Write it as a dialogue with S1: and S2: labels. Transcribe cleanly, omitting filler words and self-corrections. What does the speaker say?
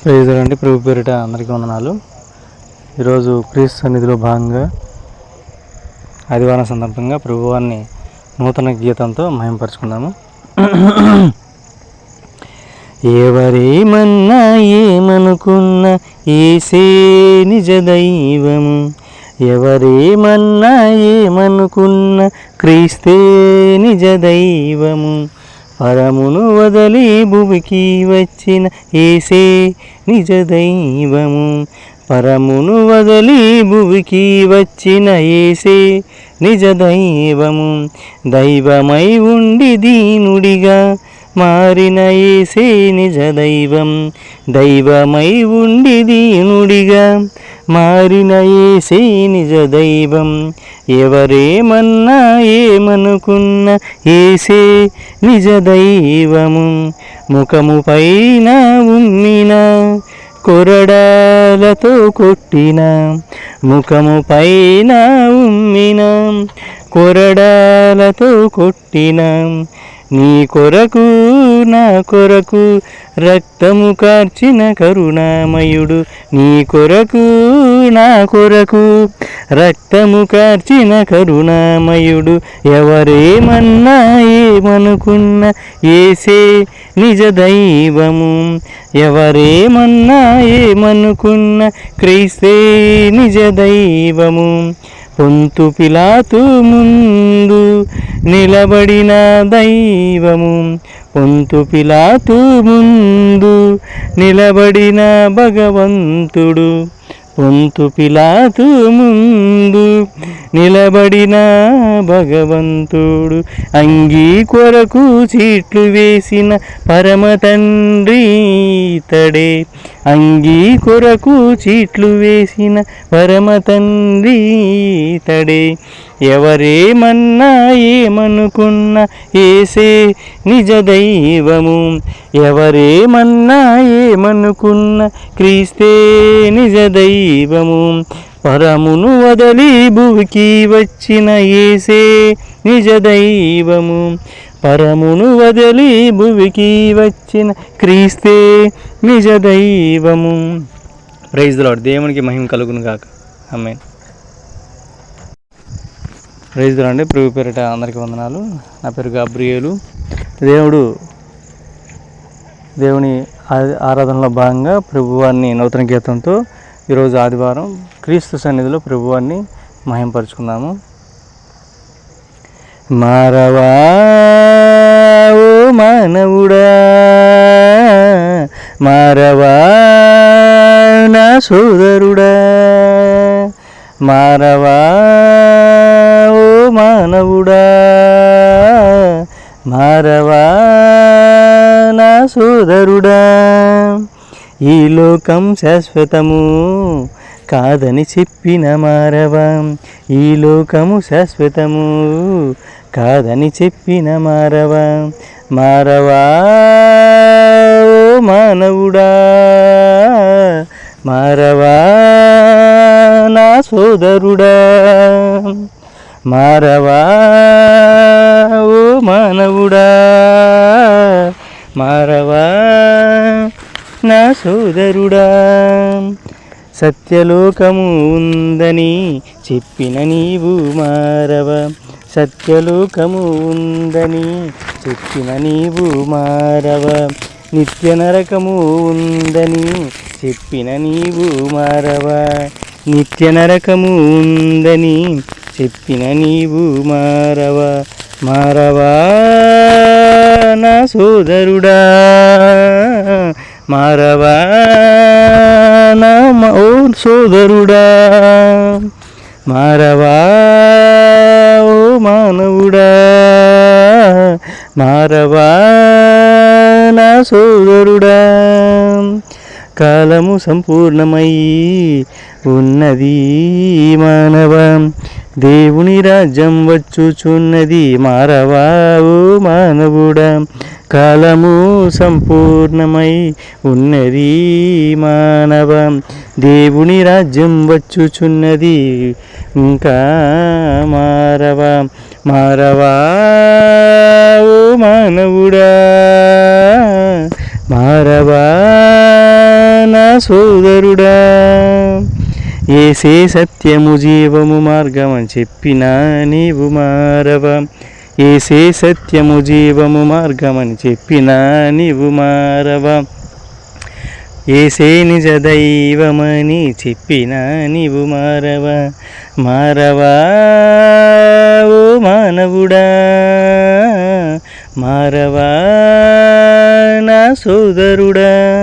S1: Praise అండి. ప్రభు పేరిట అందరికీ వందనాలు. ఈరోజు క్రీస్తు సన్నిధిలో భాగంగా ఆదివారం సందర్భంగా ప్రభువాన్ని నూతన గీతంతో మహింపరుచుకున్నాము. ఎవరేమన్నా ఏమనుకున్న యేసే నిజ దైవము, ఎవరేమన్నా ఏమనుకున్న క్రీస్తే నిజ దైవము, పరమును వదలి భూమికి వచ్చిన యేసే నిజ దైవము, పరమును వదలి భూమికి వచ్చిన యేసే నిజ దైవము, దైవమై ఉండి దీనుడిగా మారిన యేసే నిజ దైవం, దైవమై ఉండి దీనుడిగా మారిన యేసే నిజ దైవం, ఎవరేమన్నా ఏమనుకున్న యేసే నిజ దైవము, ముఖము పైన ఉమ్మిన కొరడాలతో కొట్టిన, ముఖము పైన ఉమ్మిన కొరడాలతో కొట్టిన, నీ కొరకు నా కొరకు రక్తము కార్చిన కరుణామయుడు, నీ కొరకు నా కొరకు రక్తము కార్చిన కరుణామయుడు, ఎవరేమన్నా ఏమనుకున్న యేసే నిజ దైవము, ఎవరేమన్నా ఏమనుకున్న క్రీస్తే నిజ దైవము, పొంతు పిలాతు ముందు నిలబడిన దైవము, పొంతు పిలాతు ముందు నిలబడిన భగవంతుడు, పొంతు పిలాతు ముందు నిలబడిన భగవంతుడు, అంగీ కొరకు చీట్లు వేసిన పరమ తండ్రి ఇతడే, అంగీ కొరకు చీట్లు వేసిన పరమ తండ్రి ఇతడే, ఎవరేమన్నా ఏమనుకున్న యేసే నిజ దైవము, ఎవరేమన్నా ఏమనుకున్న క్రీస్తే నిజ దైవము, పరమును వదలి భూమికి వచ్చిన యేసే నిజ దైవము, పరమును వదలి భూమికి వచ్చిన క్రీస్తే నిజ దైవము. Praise the lord. దేవునికి మహిమ కలుగును గాక. ఆమేన్. ప్రైజ్ ది లార్డ్ అండి. ప్రభు పేరిట అందరికీ వందనాలు. నా పేరు గాబ్రియేలు. దేవుని ఆరాధనలో భాగంగా ప్రభువాన్ని నూతన గీతంతో ఈరోజు ఆదివారం క్రీస్తు సన్నిధిలో ప్రభువాన్ని మహింపరుచుకుందాము. మారవా ఓ మానవుడా, మారవా నా సోదరుడా, మారవా ఓ మానవుడా, మారవా నా సోదరుడా, ఈ లోకం శాశ్వతము కాదని చెప్పిన మారవా, ఈ లోకము శాశ్వతము కాదని చెప్పిన మారవా, మారవా ఓ మానవుడా, మారవా నా సోదరుడా, మారవా ఓ మానవుడా, మారవా నా సోదరుడా, సత్యలోకము ఉందని చెప్పిన నీవు మారవా, సత్యలోకము ఉందని చెప్పిన నీవు మారవా, నిత్య నరకము ఉందని చెప్పిన నీవు మారవా, నిత్య నరకము ఉందని చెప్పిన నీవు మారవా, మారవా నా సోదరుడా, మారవా నా ఓ సోదరుడా, మారవా ఓ మానవుడా, మారవా నా సోదరుడా, కాలము సంపూర్ణమై ఉన్నది మానవ, దేవుని రాజ్యం వచ్చుచున్నది, మారవా ఓ మానవుడా, కాలము సంపూర్ణమై ఉన్నది మానవ, దేవుని రాజ్యం వచ్చుచున్నది, ఇంకా మారవా, మారవా ఓ మానవుడా, మారవా సోదరుడా. ఏసే సత్యము జీవము మార్గమని చెప్పినా నీవు మారవా. ఏసే సత్యము జీవము మార్గమని చెప్పినా నీవు మారవా. ఏసే నిజ దైవమని చెప్పినా నీవు మారవా. మారవా ఓ మానవుడా, మారవా నా సోదరుడా.